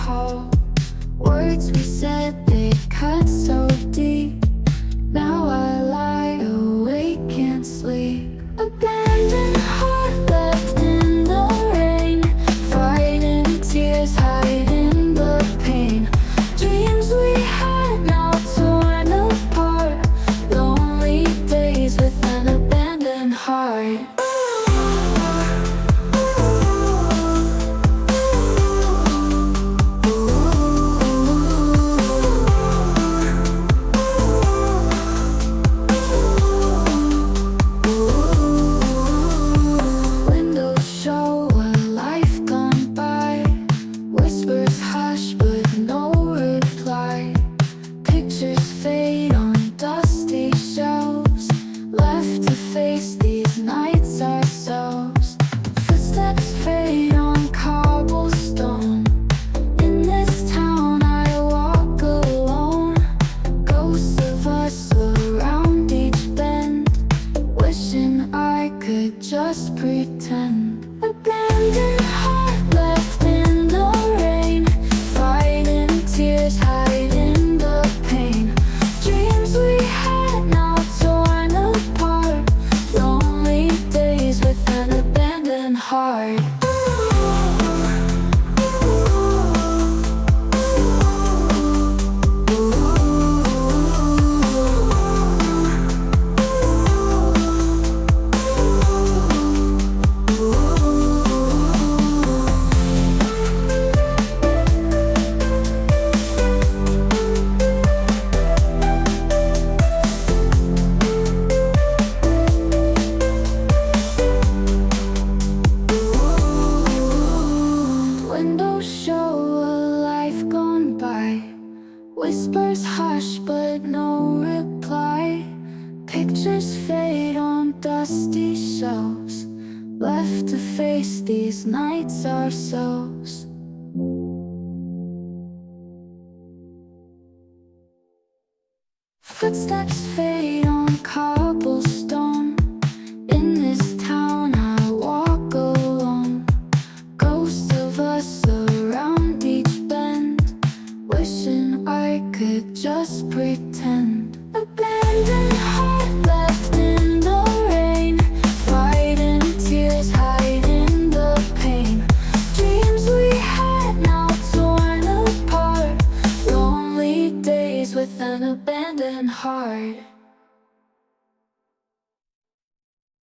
hall. Words we said, they cut so deep. Now I lie awake, can't sleep. Abandoned heart left in the rain, fighting tears, hiding the pain. Dreams we had now torn apart, lonely days with an abandoned heart. Just pretend. Abandoned heart left in the rain, fighting tears, hiding the pain. Dreams we had now torn apart, lonely days with an abandoned heart. Whispers hush but no reply. Pictures fade on dusty shelves, left to face these nights ourselves. Footsteps fade on cobblestone. In this town I walk alone. Ghosts of us around each bend, wishing I could just pretend. Abandoned heart left in the rain, fighting tears, hiding the pain. Dreams we had now torn apart, lonely days with an abandoned heart.